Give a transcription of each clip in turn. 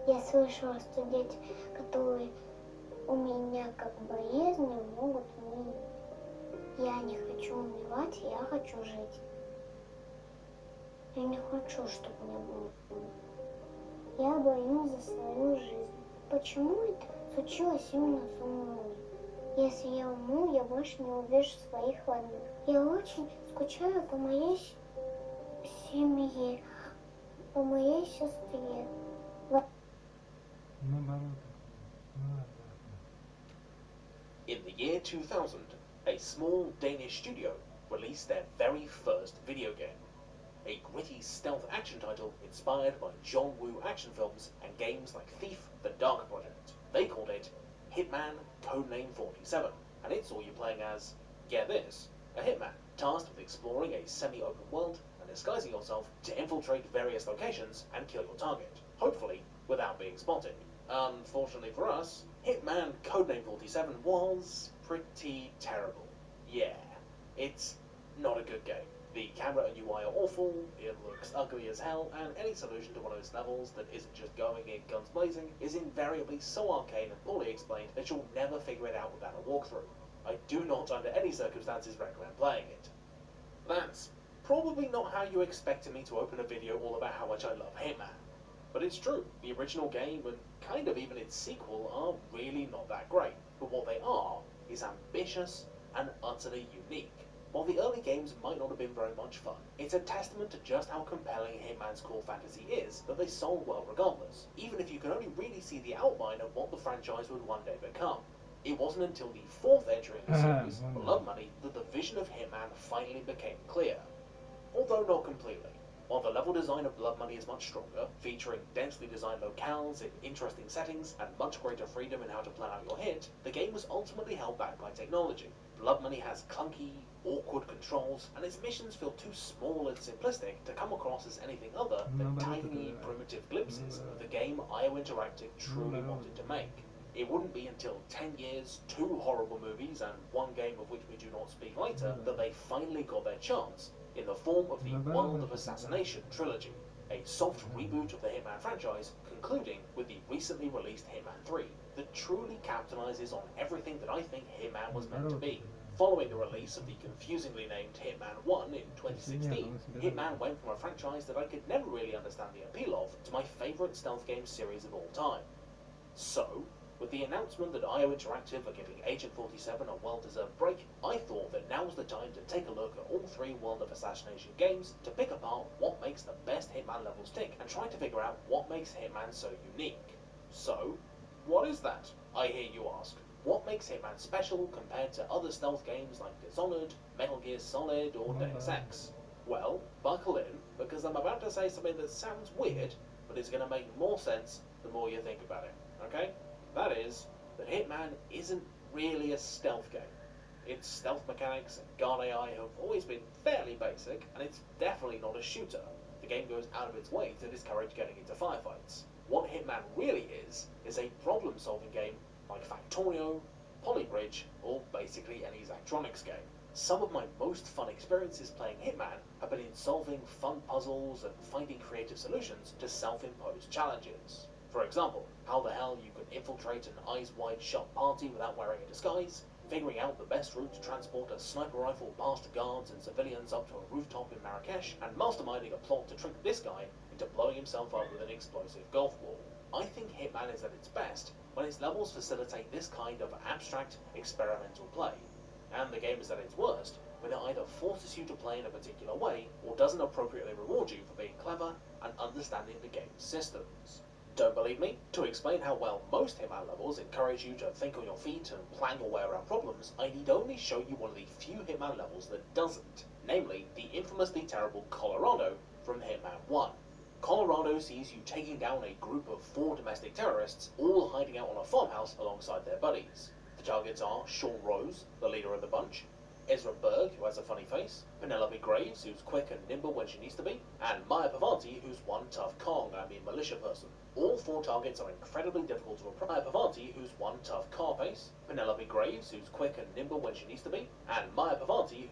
Я слышала, что дети, которые у меня как болезни, могут умереть. Я не хочу умирать, я хочу жить. Я не хочу, чтобы мне было больно. Я боюсь за свою жизнь. Почему это случилось именно со мной? Если я умру, я больше не увижу своих родных. Я очень скучаю по моей семье, по моей сестре. In the year 2000, a small Danish studio released their very first video game. A gritty stealth action title inspired by John Woo action films and games like Thief, The Dark Project. They called it Hitman Codename 47, and it saw you playing as, get this, a hitman, tasked with exploring a semi-open world and disguising yourself to infiltrate various locations and kill your target, hopefully without being spotted. Unfortunately for us, Hitman Codename 47 was pretty terrible. Yeah, it's not a good game. The camera and UI are awful, it looks ugly as hell, and any solution to one of its levels that isn't just going in guns blazing is invariably so arcane and poorly explained that you'll never figure it out without a walkthrough. I do not under any circumstances recommend playing it. That's probably not how you expected me to open a video all about how much I love Hitman. But it's true, the original game and kind of even its sequel are really not that great, but what they are is ambitious and utterly unique. While the early games might not have been very much fun, it's a testament to just how compelling Hitman's core fantasy is that they sold well regardless, even if you can only really see the outline of what the franchise would one day become. It wasn't until the fourth entry in the series, Blood Money, that the vision of Hitman finally became clear. Although not completely. While the level design of Blood Money is much stronger, featuring densely designed locales in interesting settings and much greater freedom in how to plan out your hit, the game was ultimately held back by technology. Blood Money has clunky, awkward controls, and its missions feel too small and simplistic to come across as anything other than tiny, primitive glimpses of the game IO Interactive truly wanted to make. It wouldn't be until 10 years, 2 horrible movies, and 1 game of which we do not speak later, that they finally got their chance, in the form of the World of Assassination trilogy, a soft reboot of the Hitman franchise, concluding with the recently released Hitman 3, that truly capitalizes on everything that I think Hitman was meant to be. Following the release of the confusingly named Hitman 1 in 2016, Hitman went from a franchise that I could never really understand the appeal of to my favourite stealth game series of all time. So, with the announcement that IO Interactive are giving Agent 47 a well-deserved break, I thought that now was the time to take a look at all 3 World of Assassination games to pick apart what makes the best Hitman levels tick and try to figure out what makes Hitman so unique. So, what is that, I hear you ask? What makes Hitman special compared to other stealth games like Dishonored, Metal Gear Solid, or Deus Ex? Well, buckle in, because I'm about to say something that sounds weird, but is going to make more sense the more you think about it, okay? That is, that Hitman isn't really a stealth game. Its stealth mechanics and guard AI have always been fairly basic, and it's definitely not a shooter. The game goes out of its way to discourage getting into firefights. What Hitman really is a problem-solving game like Factorio, Polybridge, or basically any Zachtronics game. Some of my most fun experiences playing Hitman have been in solving fun puzzles and finding creative solutions to self-imposed challenges. For example, how the hell you can infiltrate an eyes-wide-shut party without wearing a disguise, figuring out the best route to transport a sniper rifle past guards and civilians up to a rooftop in Marrakesh, and masterminding a plot to trick this guy into blowing himself up with an explosive golf ball. I think Hitman is at its best when its levels facilitate this kind of abstract, experimental play. And the game is at its worst when it either forces you to play in a particular way or doesn't appropriately reward you for being clever and understanding the game's systems. Don't believe me? To explain how well most Hitman levels encourage you to think on your feet and plan your way around problems, I need only show you one of the few Hitman levels that doesn't, namely the infamously terrible Colorado from Hitman 1. Colorado sees you taking down a group of 4 domestic terrorists, all hiding out on a farmhouse alongside their buddies. The targets are Sean Rose, the leader of the bunch, Ezra Berg, who has a funny face, Penelope Graves, who's quick and nimble when she needs to be, and Maya Pavanti, who's one tough Kong, militia person. All 4 targets are incredibly difficult to approach. Maya Pavanti, who's one tough car pace, Penelope Graves, who's quick and nimble when she needs to be, and Maya Pavanti,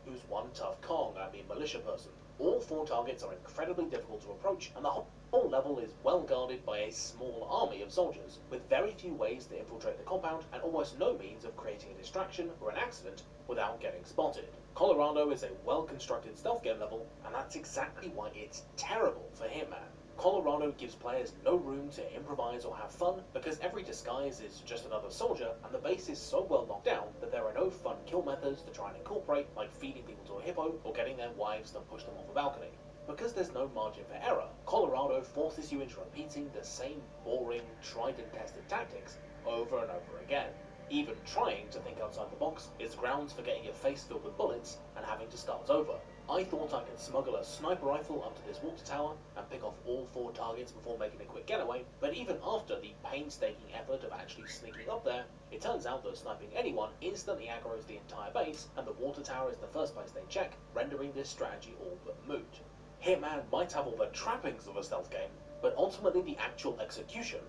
who's one tough Kong, militia person. All 4 targets are incredibly difficult to approach, and the whole level is well guarded by a small army of soldiers, with very few ways to infiltrate the compound and almost no means of creating a distraction or an accident without getting spotted. Colorado is a well-constructed stealth game level, and that's exactly why it's terrible for Hitman. Colorado gives players no room to improvise or have fun, because every disguise is just another soldier, and the base is so well locked down that there are no fun kill methods to try and incorporate, like feeding people to a hippo or getting their wives to push them off a balcony. Because there's no margin for error, Colorado forces you into repeating the same boring, tried and tested tactics over and over again. Even trying to think outside the box is grounds for getting your face filled with bullets and having to start over. I thought I could smuggle a sniper rifle up to this water tower and pick off all 4 targets before making a quick getaway, but even after the painstaking effort of actually sneaking up there, it turns out that sniping anyone instantly aggroes the entire base, and the water tower is the first place they check, rendering this strategy all but moot. Hitman might have all the trappings of a stealth game, but ultimately the actual execution,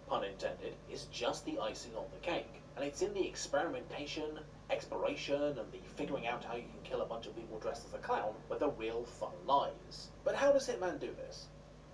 pun intended, is just the icing on the cake, and it's in the experimentation, exploration, and the figuring out how you can kill a bunch of people dressed as a clown where the real fun lies. But how does Hitman do this?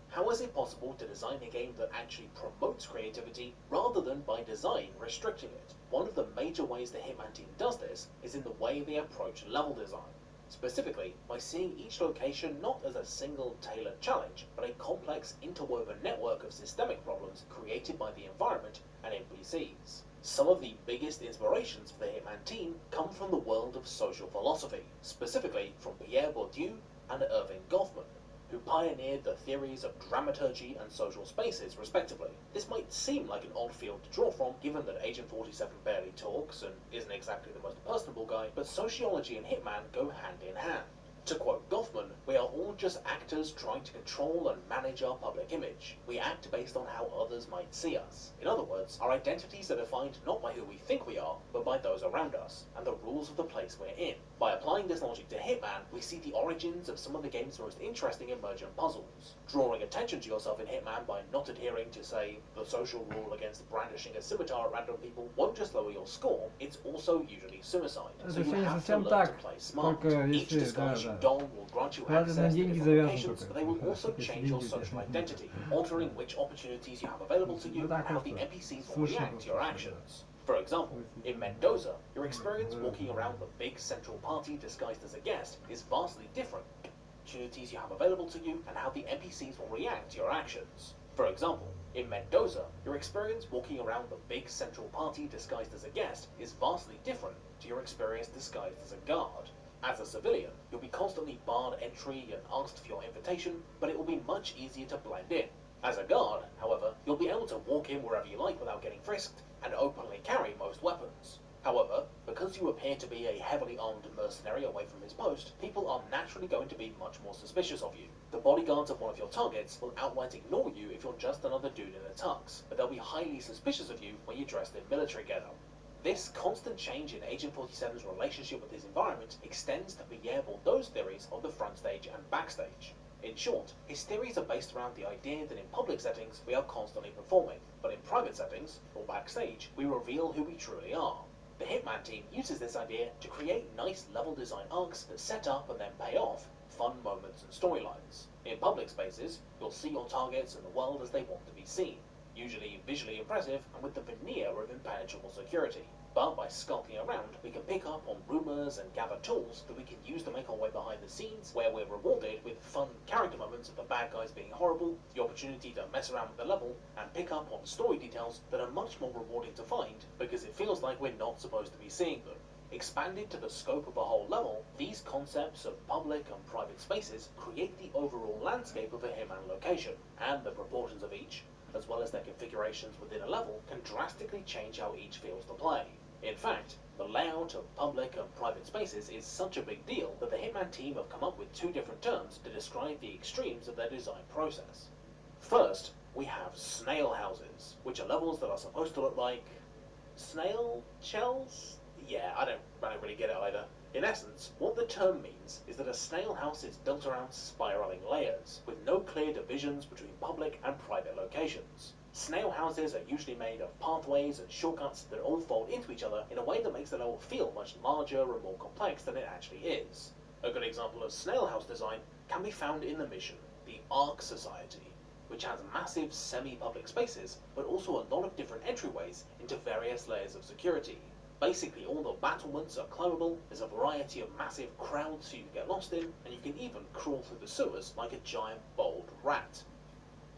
How is it possible to design a game that actually promotes creativity rather than by design restricting it? One of the major ways the Hitman team does this is in the way they approach level design. Specifically, by seeing each location not as a single tailored challenge, but a complex interwoven network of systemic problems created by the environment and NPCs. Some of the biggest inspirations for the Hitman team come from the world of social philosophy, specifically from Pierre Bourdieu and Erving Goffman, who pioneered the theories of dramaturgy and social spaces, respectively. This might seem like an odd field to draw from, given that Agent 47 barely talks and isn't exactly the most personable guy, but sociology and Hitman go hand in hand. To quote Goffman, we are all just actors trying to control and manage our public image. We act based on how others might see us. In other words, our identities are defined not by who we think we are, but by those around us, and the rules of the place we're in. By applying this logic to Hitman, we see the origins of some of the game's most interesting emergent puzzles. Drawing attention to yourself in Hitman by not adhering to, say, the social rule against brandishing a scimitar at random people won't just lower your score, it's also usually suicide. So you have to learn to play smart. Each disguise you don will grant you access to different locations, but they will also change your social identity, altering which opportunities you have available to you and how the NPCs will react to your actions. For example, in Mendoza, your experience walking around the big central party disguised as a guest is vastly different. Opportunities you have available to you and how the NPCs will react to your actions. For example, in Mendoza, your experience walking around the big central party disguised as a guest is vastly different to your experience disguised as a guard. As a civilian, you'll be constantly barred entry and asked for your invitation, but it will be much easier to blend in. As a guard, however, you'll be able to walk in wherever you like without getting frisked, and openly carry most weapons. However, because you appear to be a heavily armed mercenary away from his post, people are naturally going to be much more suspicious of you. The bodyguards of one of your targets will outright ignore you if you're just another dude in a tux, but they'll be highly suspicious of you when you're dressed in military getup. This constant change in Agent 47's relationship with his environment extends to Pierre Bourdieu's theories of the front stage and backstage. In short, his theories are based around the idea that in public settings we are constantly performing, but in private settings, or backstage, we reveal who we truly are. The Hitman team uses this idea to create nice level design arcs that set up and then pay off fun moments and storylines. In public spaces, you'll see your targets and the world as they want to be seen, usually visually impressive and with the veneer of impenetrable security. But by skulking around, we can pick up on rumours and gather tools that we can use to make our way behind the scenes, where we're rewarded with fun character moments of the bad guys being horrible, the opportunity to mess around with the level, and pick up on story details that are much more rewarding to find, because it feels like we're not supposed to be seeing them. Expanded to the scope of a whole level, these concepts of public and private spaces create the overall landscape of a Hitman location, and the proportions of each, as well as their configurations within a level, can drastically change how each feels to play. In fact, the layout of public and private spaces is such a big deal that the Hitman team have come up with 2 different terms to describe the extremes of their design process. First, we have snail houses, which are levels that are supposed to look like snail shells? Yeah, I don't really get it either. In essence, what the term means is that a snail house is built around spiraling layers, with no clear divisions between public and private locations. Snail houses are usually made of pathways and shortcuts that all fold into each other in a way that makes the level feel much larger and more complex than it actually is. A good example of snail house design can be found in the mission, the Ark Society, which has massive semi-public spaces, but also a lot of different entryways into various layers of security. Basically, all the battlements are climbable, there's a variety of massive crowds so you can get lost in, and you can even crawl through the sewers like a giant bold rat.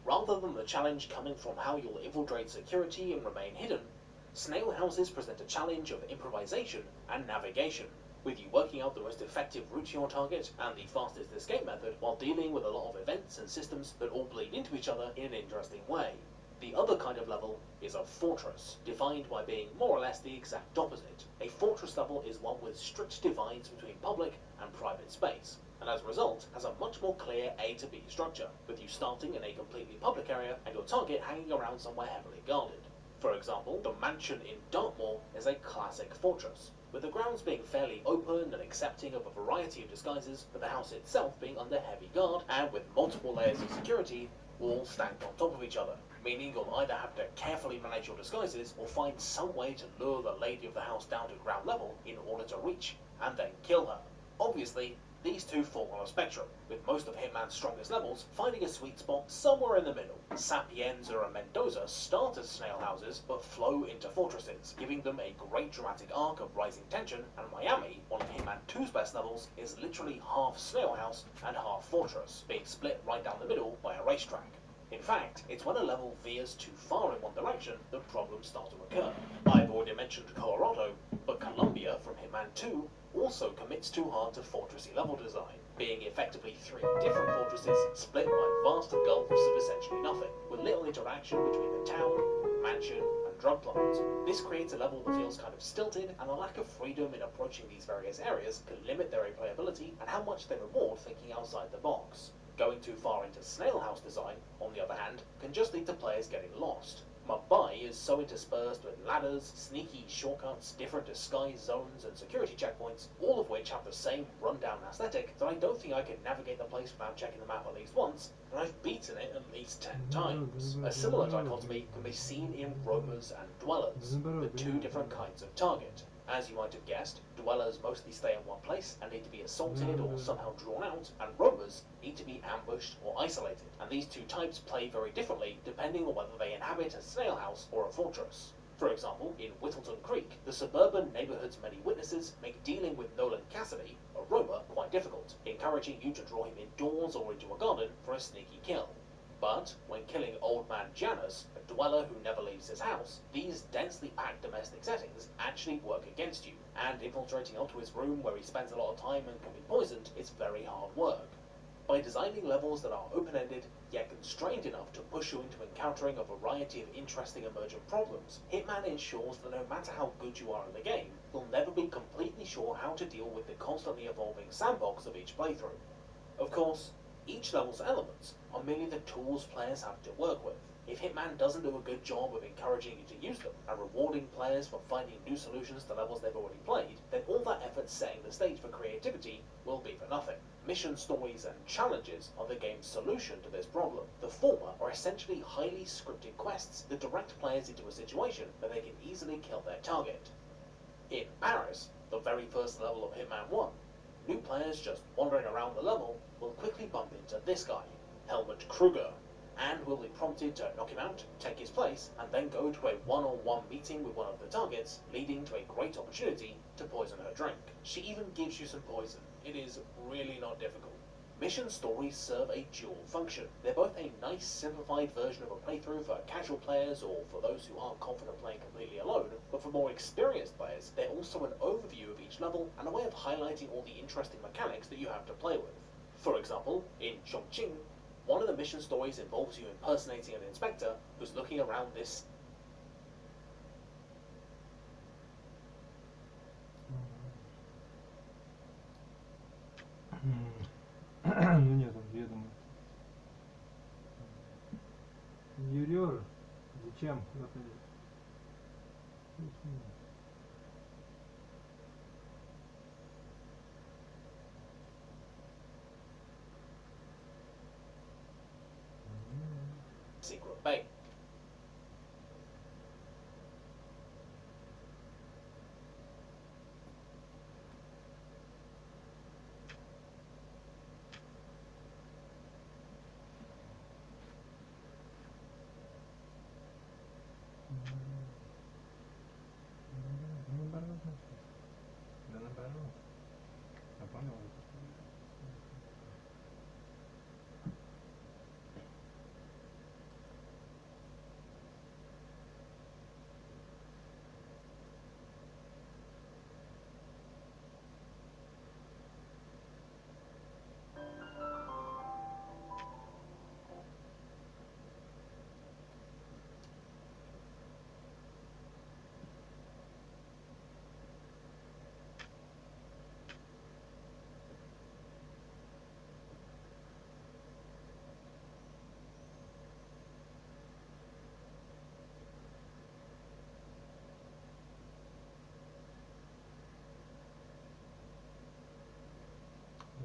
Rather than the challenge coming from how you'll infiltrate security and remain hidden, snail houses present a challenge of improvisation and navigation, with you working out the most effective route to your target and the fastest escape method while dealing with a lot of events and systems that all bleed into each other in an interesting way. The other kind of level is a fortress, defined by being more or less the exact opposite. A fortress level is one with strict divides between public and private space, and as a result has a much more clear A to B structure, with you starting in a completely public area and your target hanging around somewhere heavily guarded. For example, the mansion in Dartmoor is a classic fortress, with the grounds being fairly open and accepting of a variety of disguises, but the house itself being under heavy guard and with multiple layers of security all stacked on top of each other, meaning you'll either have to carefully manage your disguises or find some way to lure the lady of the house down to ground level in order to reach and then kill her. Obviously, these two fall on a spectrum, with most of Hitman's strongest levels finding a sweet spot somewhere in the middle. Sapienza and Mendoza start as snail houses, but flow into fortresses, giving them a great dramatic arc of rising tension, and Miami, one of Hitman 2's best levels, is literally half snail house and half fortress, being split right down the middle by a racetrack. In fact, it's when a level veers too far in one direction that problems start to occur. I've already mentioned Colorado, but Columbia from Hitman 2 also commits too hard to fortressy level design, being effectively 3 different fortresses split by vast gulfs of essentially nothing, with little interaction between the town, mansion, and drug plant. This creates a level that feels kind of stilted, and a lack of freedom in approaching these various areas can limit their replayability and how much they reward thinking outside the box. Going too far into snail house design, on the other hand, can just lead to players getting lost. Mumbai is so interspersed with ladders, sneaky shortcuts, different disguise zones, and security checkpoints, all of which have the same rundown aesthetic, that I don't think I can navigate the place without checking the map at least once, and I've beaten it at least 10 times. A similar dichotomy can be seen in roamers and dwellers, the 2 different kinds of target. As you might have guessed, dwellers mostly stay in one place and need to be assaulted or somehow drawn out, and roamers need to be ambushed or isolated, and these 2 types play very differently depending on whether they inhabit a snail house or a fortress. For example, in Whittleton Creek, the suburban neighbourhood's many witnesses make dealing with Nolan Cassidy, a roamer, quite difficult, encouraging you to draw him indoors or into a garden for a sneaky kill. But when killing Old Man Janus, a dweller who never leaves his house, these densely packed domestic settings actually work against you, and infiltrating onto his room where he spends a lot of time and can be poisoned is very hard work. By designing levels that are open-ended, yet constrained enough to push you into encountering a variety of interesting emergent problems, Hitman ensures that no matter how good you are in the game, you'll never be completely sure how to deal with the constantly evolving sandbox of each playthrough. Of course, each level's elements are merely the tools players have to work with. If Hitman doesn't do a good job of encouraging you to use them and rewarding players for finding new solutions to levels they've already played, then all that effort setting the stage for creativity will be for nothing. Mission stories and challenges are the game's solution to this problem. The former are essentially highly scripted quests that direct players into a situation where they can easily kill their target. In Paris, the very first level of Hitman 1, new players just wandering around the level will quickly bump into this guy, Helmut Kruger, and will be prompted to knock him out, take his place, and then go to a one-on-one meeting with one of the targets, leading to a great opportunity to poison her drink. She even gives you some poison. It is really not difficult. Mission stories serve a dual function. They're both a nice simplified version of a playthrough for casual players or for those who aren't confident playing completely alone, but for more experienced players, they're also an overview of each level and a way of highlighting all the interesting mechanics that you have to play with. For example, in Chongqing, one of the mission stories involves you impersonating an inspector who's looking around this Ну нет, я думаю. Юриор, зачем? Куда ты? secret base. наоборот. Я понял.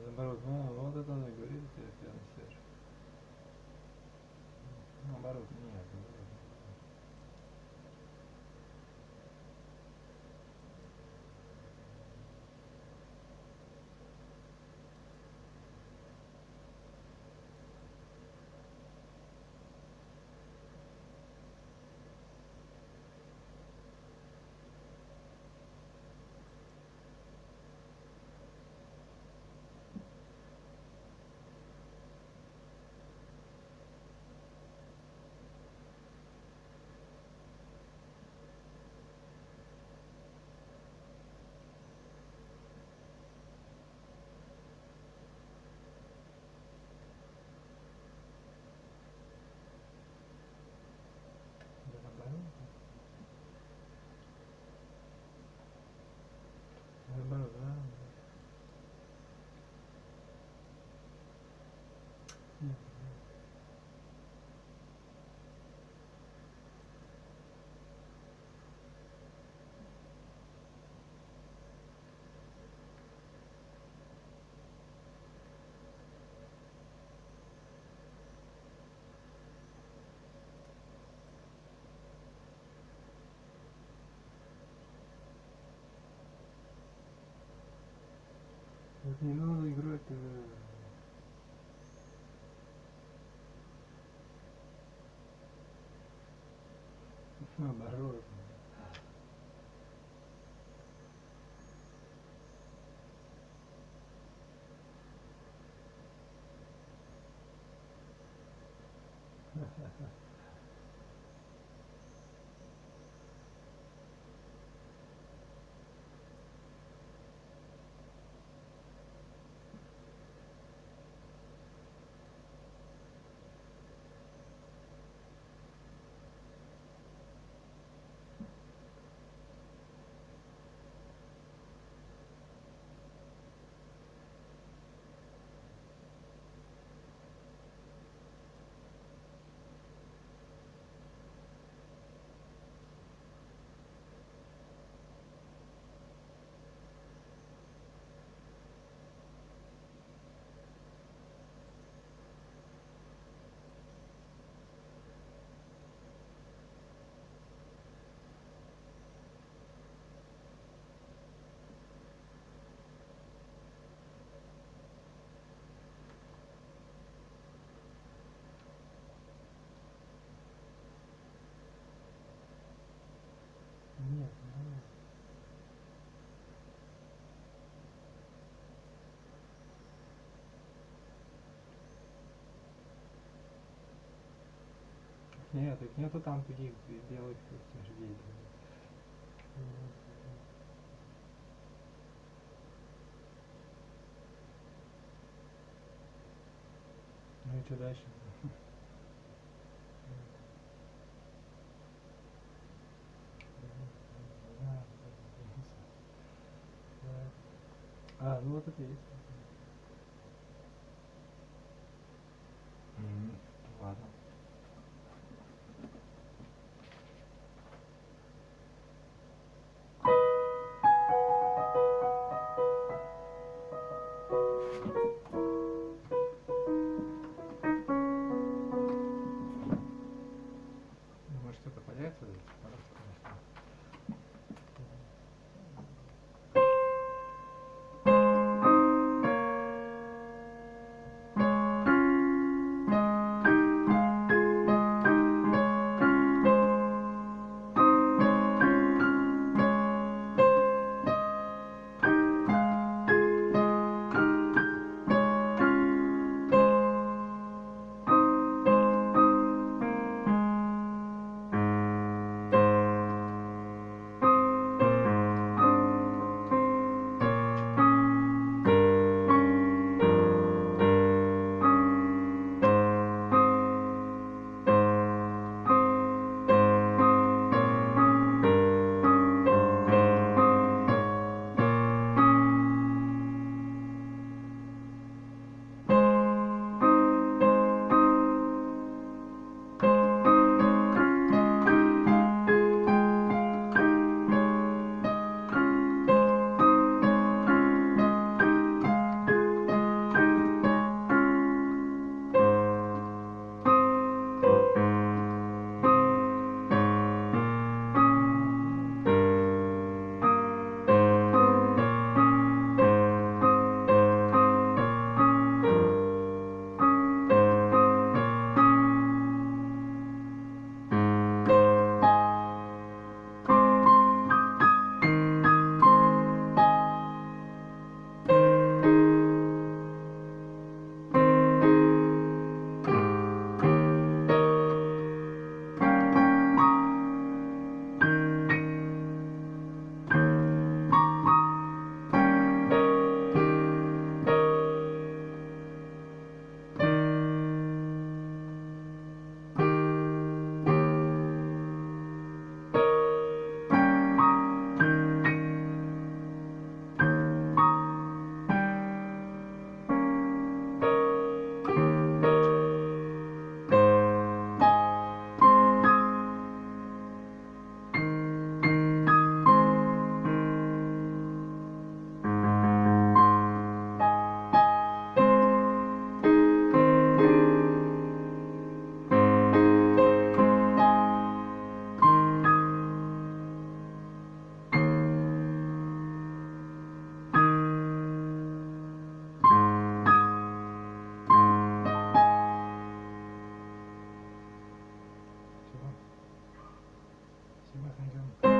Наоборот, ну вот это он и говорит, тебе пианистер. Наоборот, нет, наоборот. Да, наоборот. Наоборот, да. Нет. Вот не надо играть наоборот. Нет, ну, нет, так нету там таких белых утверждений. Ну и что дальше? А, ну вот это есть. Ладно. Может что-то появится? Пожалуйста, конечно. Сейчас найдем.